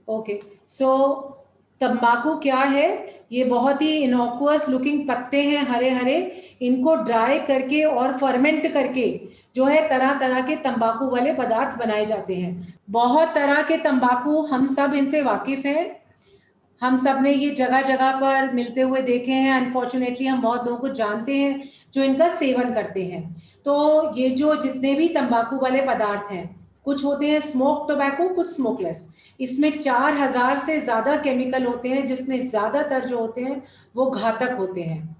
Okay, सो तंबाकू क्या है? ये बहुत ही इनोकुअस लुकिंग पत्ते हैं, हरे हरे। इनको ड्राई करके और फर्मेंट करके जो है तरह तरह के तंबाकू वाले पदार्थ बनाए जाते हैं। बहुत तरह के तंबाकू, हम सब इनसे वाकिफ हैं। हम सब ने ये जगह जगह पर मिलते हुए देखे हैं। अनफॉर्चुनेटली हम बहुत लोगों को जानते हैं जो इनका सेवन करते हैं। तो ये जो जितने भी तंबाकू वाले पदार्थ हैं, कुछ होते हैं स्मोक टोबैको, कुछ स्मोकलेस। इसमें 4000 से ज्यादा केमिकल होते हैं, जिसमें ज्यादातर जो होते हैं वो घातक होते हैं।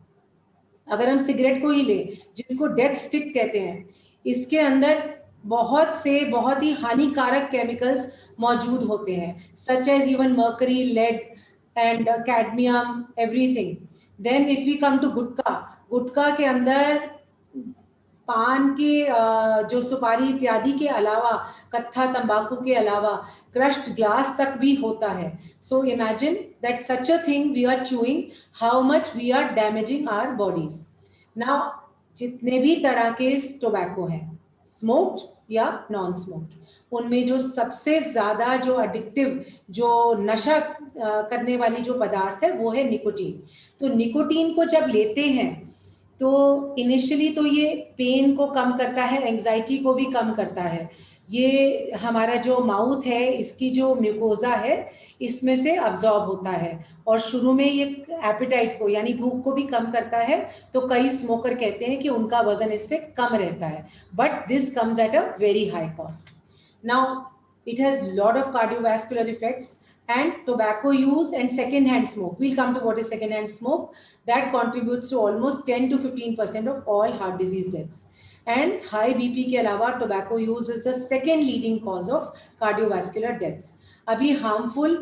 अगर हम सिगरेट को ही लें, जिसको डेथ स्टिक कहते हैं, इसके अंदर बहुत ही हानिकारक केमिकल्स मौजूद होते हैं, such as even mercury, lead and cadmium, everything. Then if we come to gutkha, गुटखा के अंदर पान की जो सुपारी इत्यादि के अलावा, कत्था तंबाकू के अलावा क्रश्ड ग्लास तक भी होता है। So imagine that such a thing we are chewing, how much we are damaging our bodies. Now, जितने भी तरह के टोबैको हैं, स्मोक्ड या नॉन स्मोक्ड, उनमें जो सबसे ज्यादा जो एडिक्टिव, जो नशा करने वाली जो पदार्थ है वो है निकोटीन। तो निकोटीन को जब लेते हैं तो इनिशियली तो ये पेन को कम करता है, एंजाइटी को भी कम करता है। ये हमारा जो माउथ है, इसकी जो म्यूकोजा है, इसमें से अब्जॉर्ब होता है और शुरू में ये एपिटाइट को यानी भूख को भी कम करता है। तो कई स्मोकर कहते हैं कि उनका वजन इससे कम रहता है, but this comes at a very high cost. Now, it has lot of cardiovascular effects, and tobacco use and second hand smoke, we'll come to what is second hand smoke, that contributes to almost 10 to 15% of all heart disease deaths. And high bp के अलावा tobacco use is the second leading cause of cardiovascular deaths. अभी harmful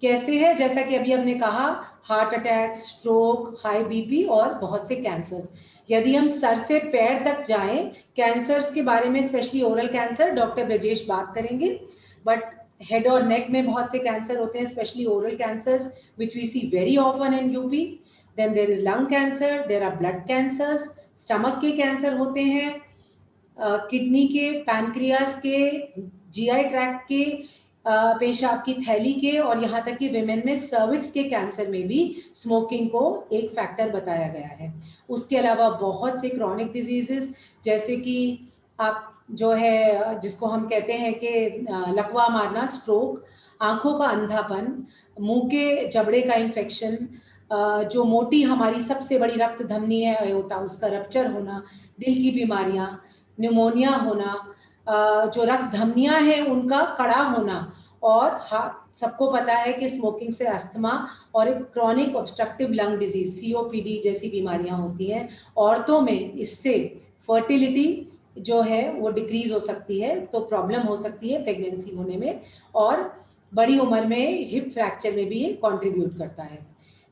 कैसे है? जैसा कि अभी हमने कहा, heart attack, stroke, high BP और बहुत से कैंसर्स। यदि हम सर से पैर तक जाएं, कैंसर्स के बारे में, specially oral cancer, doctor Brajesh बात करेंगे। बट हेड और नेक में बहुत से कैंसर होते हैं, especially oral cancers, which we see very often in UP. Then there is lung cancer, there are blood cancers, stomach के कैंसर होते हैं, किडनी के, पैनक्रियास के, जीआई ट्रैक्ट के, पेशाब की थैली के, और यहाँ तक कि विमेन में सर्विक्स के कैंसर में भी स्मोकिंग को एक फैक्टर बताया गया है। उसके अलावा बहुत से क्रॉनिक डिजीजेस, जैसे कि आप जो है जिसको हम कहते हैं कि लकवा मारना, स्ट्रोक, आंखों का अंधापन, मुंह के जबड़े का इन्फेक्शन, जो मोटी हमारी सबसे बड़ी रक्त धमनी है अयोटा, उसका रप्चर होना, दिल की बीमारियां, न्यूमोनिया होना, जो रक्त धमनियां हैं उनका कड़ा होना, और सबको पता है कि स्मोकिंग से अस्थमा और एक chronic obstructive lung disease, COPD जैसी बीमारियां होती हैं। औरतों में इससे फर्टिलिटी जो है वो डिक्रीज हो सकती है, तो प्रॉब्लम हो सकती है प्रेगनेंसी होने में, और बड़ी उम्र में हिप फ्रैक्चर में भी ये कंट्रीब्यूट करता है।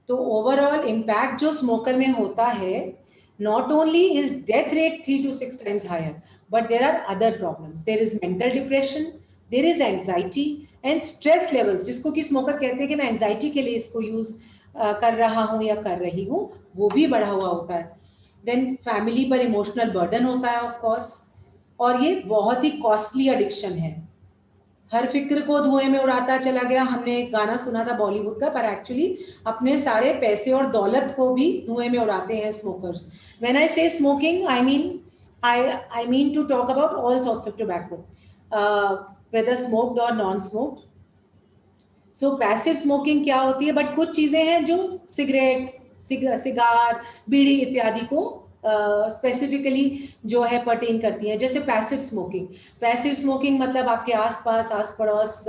तो ओवरऑल इम्पैक्ट जो स्मोकर में होता है, not only is death rate 3 to 6 times higher, but there are other problems. There is mental depression, there is anxiety and stress levels, जिसको कि स्मोकर कहते हैं कि मैं एंजाइटी के लिए इसको यूज कर रहा हूँ या कर रही हूँ, वो भी बढ़ा हुआ होता है। देन फैमिली पर इमोशनल बर्डन होता है ऑफ कोर्स, और ये बहुत ही कॉस्टली एडिक्शन है। हर फिक्र को धुएं में उड़ाता चला गया, हमने एक गाना सुना था बॉलीवुड का, पर एक्चुअली अपने सारे पैसे और दौलत को भी धुएं में उड़ाते हैं smokers. When I say smoking, I mean to talk about all sorts of tobacco, whether smoked और non smoked. So passive smoking क्या होती है? बट कुछ चीजें हैं जो सिगरेट, सिगार, बीड़ी इत्यादि को स्पेसिफिकली जो है पर्टेन करती हैं। जैसे पैसिव स्मोकिंग, पैसिव स्मोकिंग मतलब आपके आसपास, आस पड़ोस,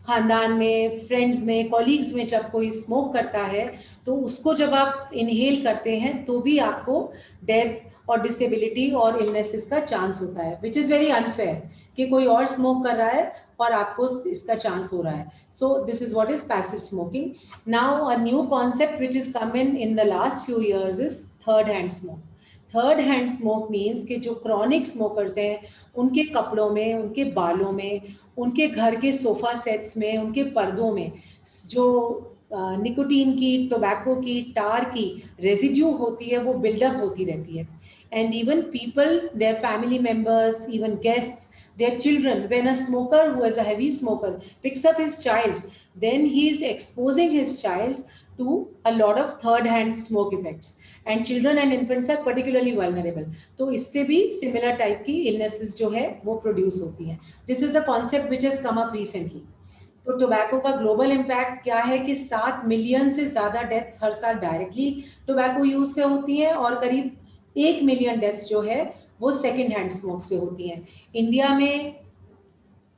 खानदान में, फ्रेंड्स में, कॉलीग्स में जब कोई स्मोक करता है, तो उसको जब आप इनहेल करते हैं तो भी आपको डेथ और डिसेबिलिटी और इलनेसेस का चांस होता है, विच इज़ वेरी अनफेयर कि कोई और स्मोक कर रहा है और आपको इसका चांस हो रहा है। So this is what is passive smoking. Now a new concept which is come in the last few years is third hand smoke. Third hand smoke means कि जो क्रॉनिक स्मोकर्स हैं, उनके कपड़ों में, उनके बालों में, उनके घर के सोफा सेट्स में, उनके पर्दों में जो निकोटीन की, टोबैको की, टार की रेजिड्यू होती है, वो बिल्डअप होती रहती है। And even people, their family members, even guests, their children. When a smoker who is a heavy smoker picks up his child, then he is exposing his child to a lot of third hand smoke effects, and children and infants are particularly vulnerable. तो इससे भी similar type की illnesses जो है वो produce होती हैं. This is the concept which has come up recently. तो टोबैको का ग्लोबल इम्पैक्ट क्या है कि 7 मिलियन से ज्यादा डेथ्स हर साल डायरेक्टली टोबैको यूज से होती हैं, और करीब 1 मिलियन डेथ्स जो है वो सेकेंड हैंड स्मोक से होती हैं. इंडिया में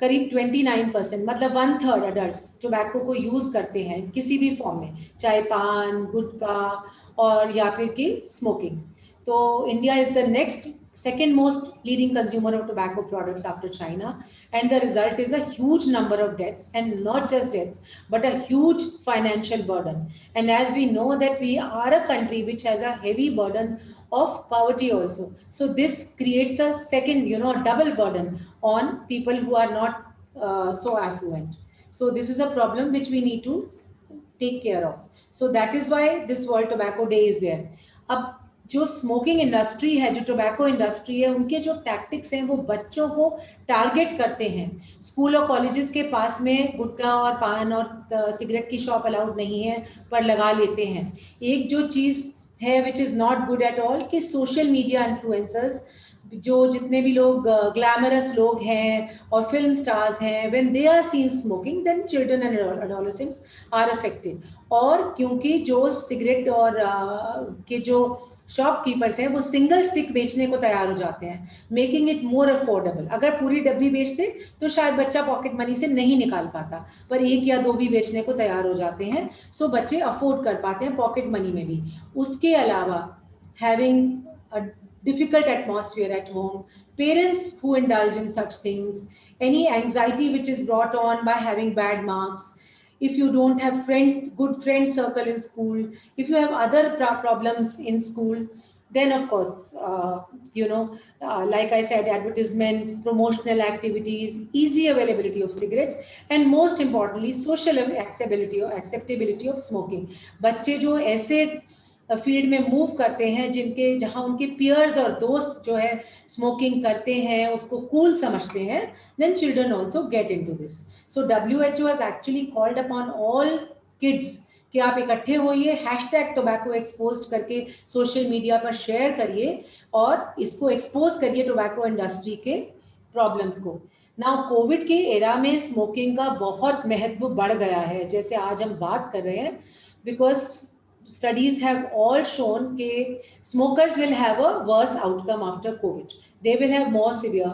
करीब 29%, मतलब 1/3 अडल्ट टोबैको को यूज करते हैं किसी भी फॉर्म में, चाहे पान, गुटखा और या फिर की स्मोकिंग. तो India is the next second most leading consumer of tobacco products after China, and the result is a huge number of deaths, and not just deaths but a huge financial burden. And as we know that we are a country which has a heavy burden of poverty also, so this creates a second, double burden on people who are not so affluent. So this is a problem which we need to take care of. So that is why this World Tobacco Day is there. अब जो smoking industry है, जो tobacco industry है, उनके जो tactics हैं वो बच्चों को टारगेट करते हैं. स्कूल और कॉलेजेस के पास में गुटखा और पान और सिगरेट की शॉप अलाउड नहीं है पर लगा लेते हैं. एक जो चीज़ है which is not good at all कि सोशल मीडिया इन्फ्लुएंसर्स, जो जितने भी लोग ग्लैमरस लोग हैं और फिल्म स्टार्स हैं, when they are seen smoking then children and adolescents are affected. और क्योंकि जो सिगरेट और के जो शॉपकीपर्स हैं वो सिंगल स्टिक बेचने को तैयार हो जाते हैं, मेकिंग इट मोर अफोर्डेबल. अगर पूरी डब्बी बेचते तो शायद बच्चा पॉकेट मनी से नहीं निकाल पाता, पर 1 या 2 भी बेचने को तैयार हो जाते हैं. सो बच्चे अफोर्ड कर पाते हैं पॉकेट मनी में भी. उसके अलावा having a difficult atmosphere at home, parents who indulge in such things, any anxiety which is brought on by having bad marks, if you don't have friends, good friend circle in school, if you have other problems in school, then of course, like I said, advertisement, promotional activities, easy availability of cigarettes, and most importantly, social acceptability of smoking. बच्चे जो ऐसे field में move करते हैं जहां उनके piers और दोस्त जो है स्मोकिंग करते हैं, उसको कूल समझते हैं, then children also get into this. So WHO has actually called upon all kids कि आप इकट्ठे होइए, हैशटैग टोबैको एक्सपोज्ड करके सोशल मीडिया पर शेयर करिए और इसको एक्सपोज करिए टोबैको इंडस्ट्री के प्रॉब्लम्स को. नाउ कोविड के एरा में स्मोकिंग का बहुत महत्व बढ़ गया है, जैसे आज हम बात कर रहे हैं, because studies have all shown that smokers will have a worse outcome after COVID. They will have more severe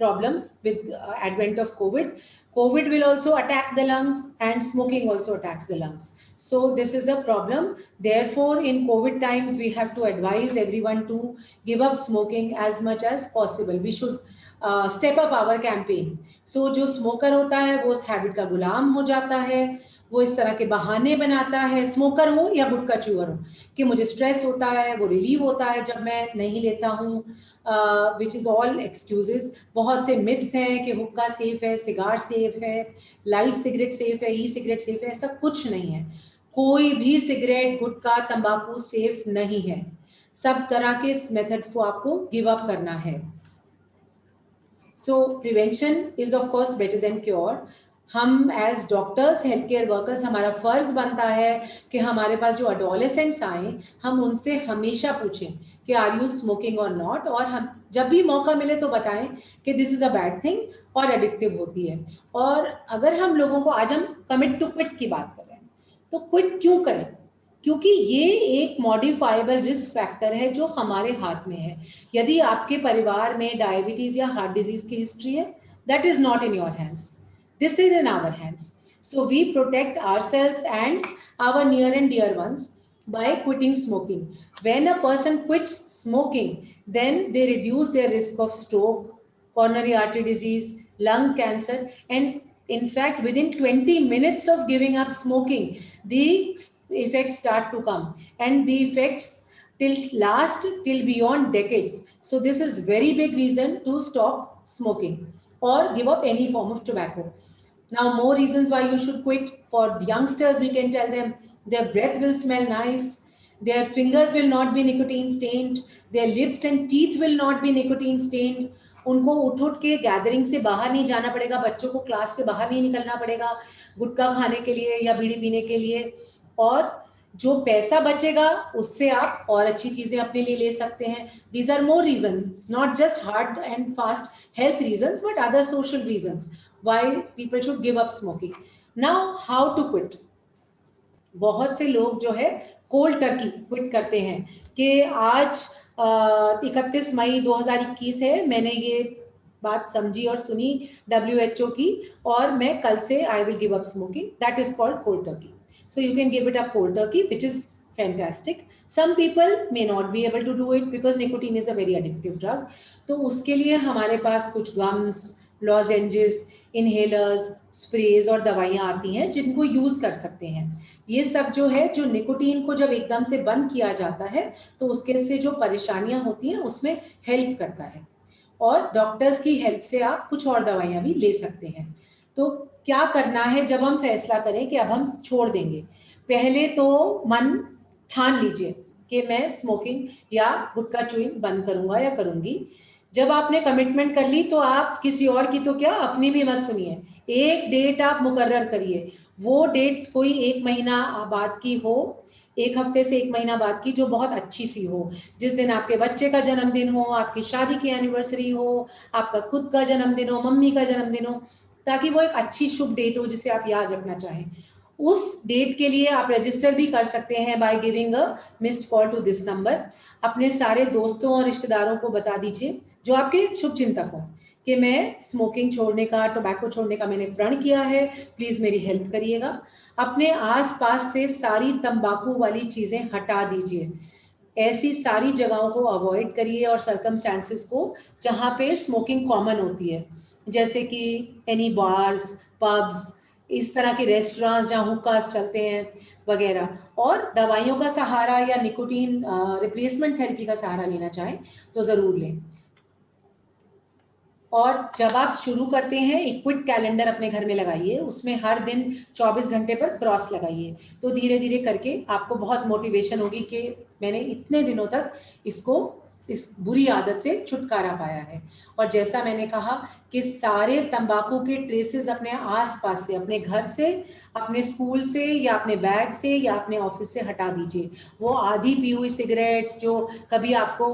problems with advent of COVID. COVID will also attack the lungs, and smoking also attacks the lungs. So this is a problem. Therefore, in COVID times, we have to advise everyone to give up smoking as much as possible. We should step up our campaign. So जो smoker होता है वो उस habit का गुलाम हो जाता है, वो इस तरह के बहाने बनाता है, स्मोकर हो या गुटखा च्यूअर हो, कि मुझे स्ट्रेस होता है, वो रिलीव होता है जब मैं नहीं लेता हूँ, विच इज़ ऑल एक्सक्यूजेस. बहुत से मिथ्स हैं कि हुक्का सेफ है, सिगार सेफ है, लाइट सिगरेट सेफ है, ई सिगरेट सेफ है. ऐसा कुछ नहीं है. कोई भी सिगरेट, गुटखा, तंबाकू सेफ नहीं है. सब तरह के मेथड्स को आपको गिव अप करना है. So prevention is of course better than cure. हम as doctors, health care workers, हमारा फर्ज बनता है कि हमारे पास जो अडोलेसेंट्स आए, हम उनसे हमेशा पूछें कि आर यू स्मोकिंग और नॉट, और हम जब भी मौका मिले तो बताएं कि this is a bad thing और एडिक्टिव होती है. और अगर हम लोगों को, आज हम कमिट टू क्विट की बात कर रहे हैं, तो क्विट क्यों करें? क्योंकि ये एक मॉडिफाइबल रिस्क फैक्टर है जो हमारे हाथ में है. यदि आपके परिवार में डायबिटीज या हार्ट डिजीज की हिस्ट्री है, that is not in your hands. This is in our hands. So we protect ourselves and our near and dear ones by quitting smoking. When a person quits smoking, then they reduce their risk of stroke, coronary artery disease, lung cancer, and in fact, within 20 minutes of giving up smoking, the effects start to come, and the effects last till beyond decades. So this is very big reason to stop smoking or give up any form of tobacco. Now, more reasons why you should quit. For youngsters, we can tell them their breath will smell nice, their fingers will not be nicotine stained, their lips and teeth will not be nicotine stained. उनको उठ उठ के gathering से बाहर नहीं जाना पड़ेगा, बच्चों को क्लास से बाहर नहीं निकलना पड़ेगा गुटखा खाने के लिए या बीड़ी पीने के लिए, और जो पैसा बचेगा उससे आप और अच्छी चीजें अपने लिए ले सकते हैं. These are more reasons, not just hard and fast health reasons, but other social reasons why people should give up smoking. Now, how to quit? बहुत से लोग जो है कोल्ड टर्की क्विट करते हैं कि आज 31 मई 2021 है, मैंने ये बात समझी और सुनी WHO की, और मैं कल से I will give up smoking. That is called cold Turkey. So you can give it up cold turkey, which is fantastic. Some people may not be able to do it because nicotine is a very addictive drug. तो उसके लिए हमारे पास कुछ gums, लॉजेंजेस, inhalers, sprays और दवाइयाँ आती हैं जिनको यूज कर सकते हैं. ये सब जो है, जो निकोटीन को जब एकदम से बंद किया जाता है तो उसके से जो परेशानियां होती हैं उसमें हेल्प करता है, और डॉक्टर्स की हेल्प से आप कुछ और दवाइयाँ भी ले सकते हैं. तो क्या करना है जब हम फैसला करें कि अब हम छोड़ देंगे? पहले तो मन ठान लीजिए कि मैं स्मोकिंग या गुटखा च्यूइंग बंद करूंगा या करूंगी. जब आपने कमिटमेंट कर ली तो आप किसी और की तो क्या, अपनी भी मत सुनिए. एक डेट आप मुकर्रर करिए. वो डेट कोई 1 महीना बाद की हो, 1 हफ्ते से 1 महीना बाद की, जो बहुत अच्छी सी हो. जिस दिन आपके बच्चे का जन्मदिन हो, आपकी शादी की एनिवर्सरी हो, आपका खुद का जन्मदिन हो, मम्मी का जन्मदिन हो, ताकि वो एक अच्छी शुभ डेट हो जिसे आप याद रखना चाहें. उस डेट के लिए आप रजिस्टर भी कर सकते हैं by giving a missed call to this number. अपने सारे दोस्तों और रिश्तेदारों को बता दीजिए जो आपके शुभ चिंतक हो कि मैं स्मोकिंग छोड़ने का, टोबैको छोड़ने का मैंने प्रण किया है, प्लीज मेरी हेल्प करिएगा. अपने आसपास से सारी तंबाकू वाली चीजें हटा दीजिए. ऐसी सारी जगहों को अवॉइड करिए और सर्कमस्टांसेस को जहाँ पे स्मोकिंग कॉमन होती है, जैसे कि एनी बार्स, पब्स, इस तरह के रेस्टोरेंट्स जहाँ हुक्कास चलते हैं वगैरह. और दवाइयों का सहारा या निकोटीन रिप्लेसमेंट थेरेपी का सहारा लेना चाहें तो ज़रूर लें. और जब आप शुरू करते हैं, एक क्विट कैलेंडर अपने घर में लगाइए, उसमें हर दिन 24 घंटे पर क्रॉस लगाइए. तो धीरे धीरे करके आपको बहुत मोटिवेशन होगी कि मैंने इतने दिनों तक इस बुरी आदत से छुटकारा पाया है. और जैसा मैंने कहा कि सारे तंबाकू के ट्रेसेस अपने आसपास से, अपने घर से, अपने स्कूल से या अपने बैग से या अपने ऑफिस से हटा दीजिए. वो आधी पी हुई सिगरेट्स जो कभी आपको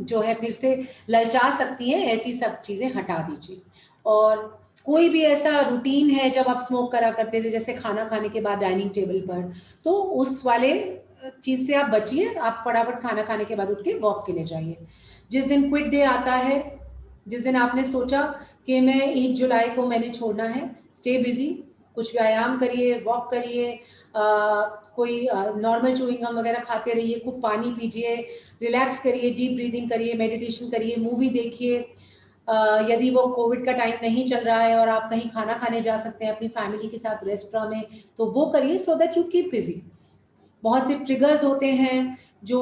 जो है फिर से ललचा सकती हैं, ऐसी सब चीजें हटा दीजिए. और कोई भी ऐसा रूटीन है जब आप स्मोक करा करते थे, जैसे खाना खाने के बाद डाइनिंग टेबल पर, तो उस वाले चीज से आप बचिए. आप फटाफट खाना खाने के बाद उठ के वॉक के लिए जाइए. जिस दिन क्विट डे आता है, जिस दिन आपने सोचा कि मैं 1 जुलाई को मैंने छोड़ना है, स्टे बिजी, कुछ व्यायाम करिए, वॉक करिए, कोई नॉर्मल च्यूइंग गम वगैरह खाते रहिए, खूब पानी पीजिए, रिलैक्स करिए, डीप ब्रीदिंग करिए, मेडिटेशन करिए, मूवी देखिए. यदि वो कोविड का टाइम नहीं चल रहा है और आप कहीं खाना खाने जा सकते हैं अपनी फैमिली के साथ रेस्टोरेंट में, तो वो करिए, so that you keep busy. बहुत से ट्रिगर्स होते हैं जो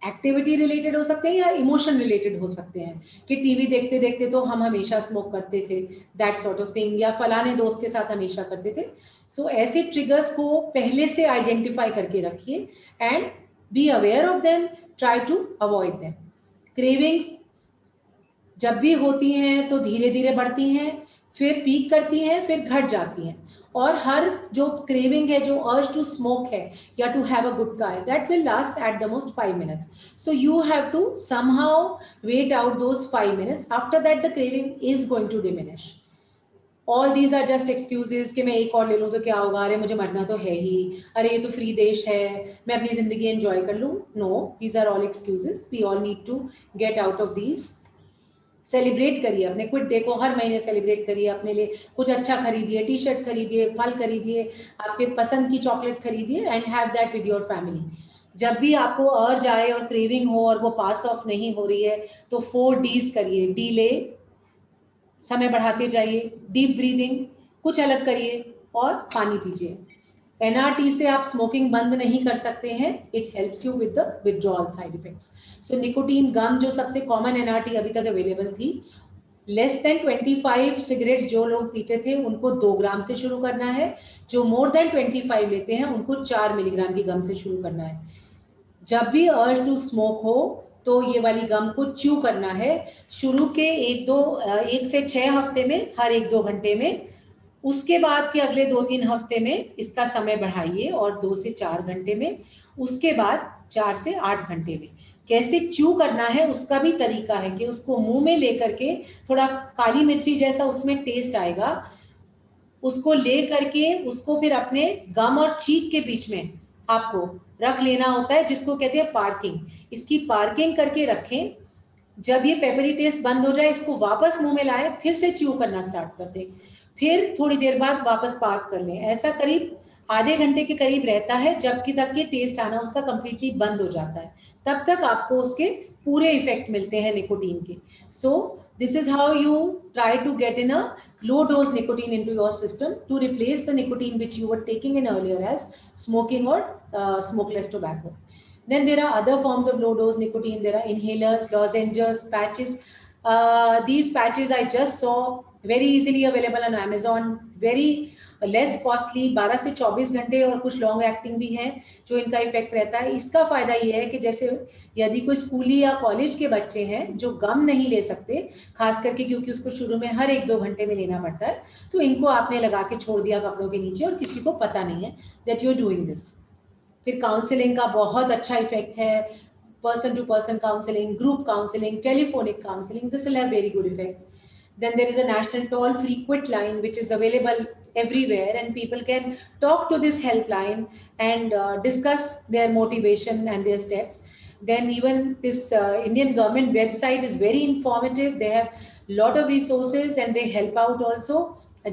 एक्टिविटी रिलेटेड हो सकते हैं या इमोशन रिलेटेड हो सकते हैं, कि टीवी देखते देखते तो हम हमेशा स्मोक करते थे, दैट सॉर्ट ऑफ थिंग, या फलाने दोस्त के साथ हमेशा करते थे. सो ऐसे ट्रिगर्स को पहले से आइडेंटिफाई करके रखिए and be aware of them, try to avoid them. Cravings जब भी होती हैं तो धीरे धीरे बढ़ती हैं, फिर पीक करती हैं, फिर घट जाती हैं. और हर जो क्रेविंग है, जो अर्ज टू स्मोक है या टू हैव अ गुटखा है, that will last at the most 5 minutes. So you have to somehow wait out those 5 minutes. After that the craving is going to diminish. All these are just excuses कि मैं एक और ले लूँ तो क्या होगा, अरे मुझे मरना तो है ही, अरे ये तो फ्री देश है, मैं अपनी जिंदगी एंजॉय कर लूँ. No, these are all excuses. We all need to get out of these. Celebrate करिए अपने क्विट डे को, हर महीने सेलिब्रेट करिए. अपने लिए कुछ अच्छा खरीदिए, टी शर्ट खरीदिए, फल खरीदिए, आपके पसंद की चॉकलेट खरीदिए and have that with your family. जब भी आपको अर्ज आए और क्रेविंग हो और वो पास ऑफ नहीं हो रही है, तो 4 Ds करिए. डीले, समय बढ़ाते जाइए, डीप ब्रीदिंग, कुछ अलग करिए और पानी पीजिए. एनआरटी से आप स्मोकिंग बंद नहीं कर सकते हैं. It helps you with the withdrawal side effects. So nicotine gum जो सबसे कॉमन एनआरटी अभी तक अवेलेबल थी, लेस देन 25 सिगरेट्स जो लोग पीते थे उनको 2 ग्राम से शुरू करना है. जो मोर देन 25 लेते हैं उनको 4 मिलीग्राम की गम से शुरू करना है. जब भी अर्ज टू स्मोक हो तो ये वाली गम को च्यू करना है शुरू के 1 से 6 हफ्ते में, हर 1-2 घंटे में। उसके बाद के अगले 2-3 हफ्ते में इसका समय बढ़ाइए और 2 से 4 घंटे में, उसके बाद 4 से 8 घंटे में। कैसे च्यू करना है उसका भी तरीका है कि उसको मुंह में लेकर के, थोड़ा काली मिर्ची जैसा उसमें टेस्ट आएगा, उसको ले करके उसको फिर अपने गम और चीक के बीच में आपको रख लेना होता है, जिसको कहते हैं पार्किंग। इसकी पार्किंग करके रखें। जब ये पेपरी टेस्ट बंद हो जाए, इसको वापस मुंह में लाए, फिर से च्यू करना स्टार्ट कर दें, फिर थोड़ी देर बाद वापस पार्क कर लें। ऐसा करीब आधे घंटे के करीब रहता है, जबकि तक के टेस्ट आना उसका कंप्लीटली बंद हो जाता है। तब तक आपको उसके पूरे इफेक्ट मिलते हैं निकोटीन के। सो this is how you try to get in a low dose nicotine into your system to replace the nicotine which you were taking in earlier as smoking or smokeless tobacco. Then there are other forms of low dose nicotine. There are inhalers, lozenges, patches. These patches I just saw very easily available on Amazon, very less costly, 12 से 24 घंटे, और कुछ long acting भी हैं जो इनका effect रहता है। इसका फायदा ये है कि जैसे यदि कोई स्कूली या कॉलेज के बच्चे हैं जो गम नहीं ले सकते, खास करके क्योंकि उसको शुरू में हर 1-2 घंटे में लेना पड़ता है, तो इनको आपने लगा के छोड़ दिया कपड़ों के नीचे और किसी को पता नहीं है that you are doing this. फिर काउंसलिंग का बहुत अच्छा इफेक्ट है, person to person counselling, group counselling, telephonic counselling, this will have very good effect. Then there is a national toll-free quit line which is available everywhere, and people can talk to this helpline and discuss their motivation and their steps. Then even this Indian government website is very informative. They have lot of resources and they help out also.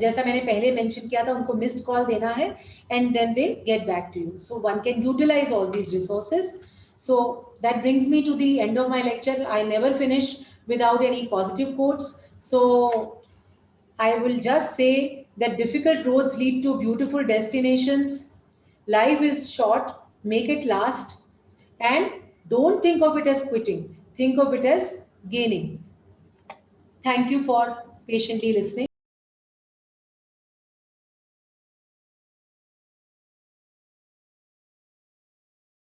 जैसा मैंने पहले mention किया था, उनको missed call देना है and then they get back to you. So one can utilize all these resources. So that brings me to the end of my lecture. I never finish without any positive quotes. So I will just say that difficult roads lead to beautiful destinations. Life is short, make it last, and don't think of it as quitting. Think of it as gaining. Thank you for patiently listening.